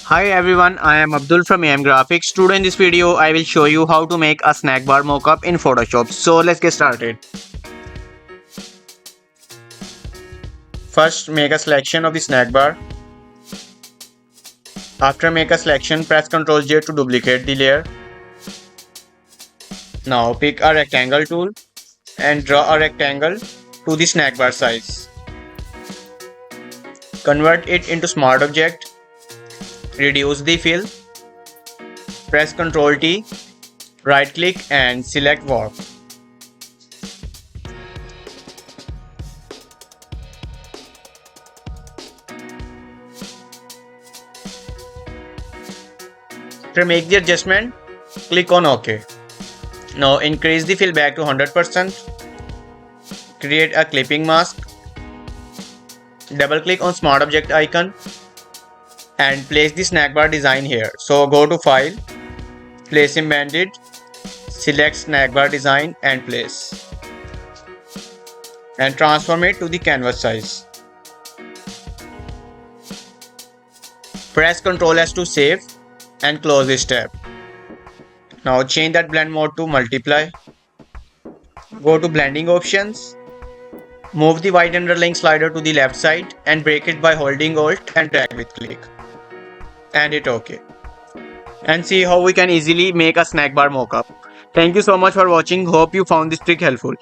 Hi everyone, I am Abdul from AM Graphix. Today in this video, I will show you how to make a snack bar mockup in Photoshop. So let's get started. First, make a selection of the snack bar. After make a selection, press Ctrl J to duplicate the layer. Now pick a rectangle tool and draw a rectangle to the snack bar size. Convert it into smart object. Reduce the fill. Press Ctrl T. Right click and select warp. After make the adjustment, click on OK. Now increase the fill back to 100%. Create a clipping mask. Double click on smart object icon and place the snack bar design here. So go to file, place embedded, select snack bar design and place. And transform it to the canvas size. Press Ctrl S to save and close this tab. Now change that blend mode to multiply. Go to blending options. Move the white underlying slider to the left side and break it by holding Alt and drag with click. And hit OK. And see how we can easily make a snack bar mockup. Thank you so much for watching. Hope you found this trick helpful.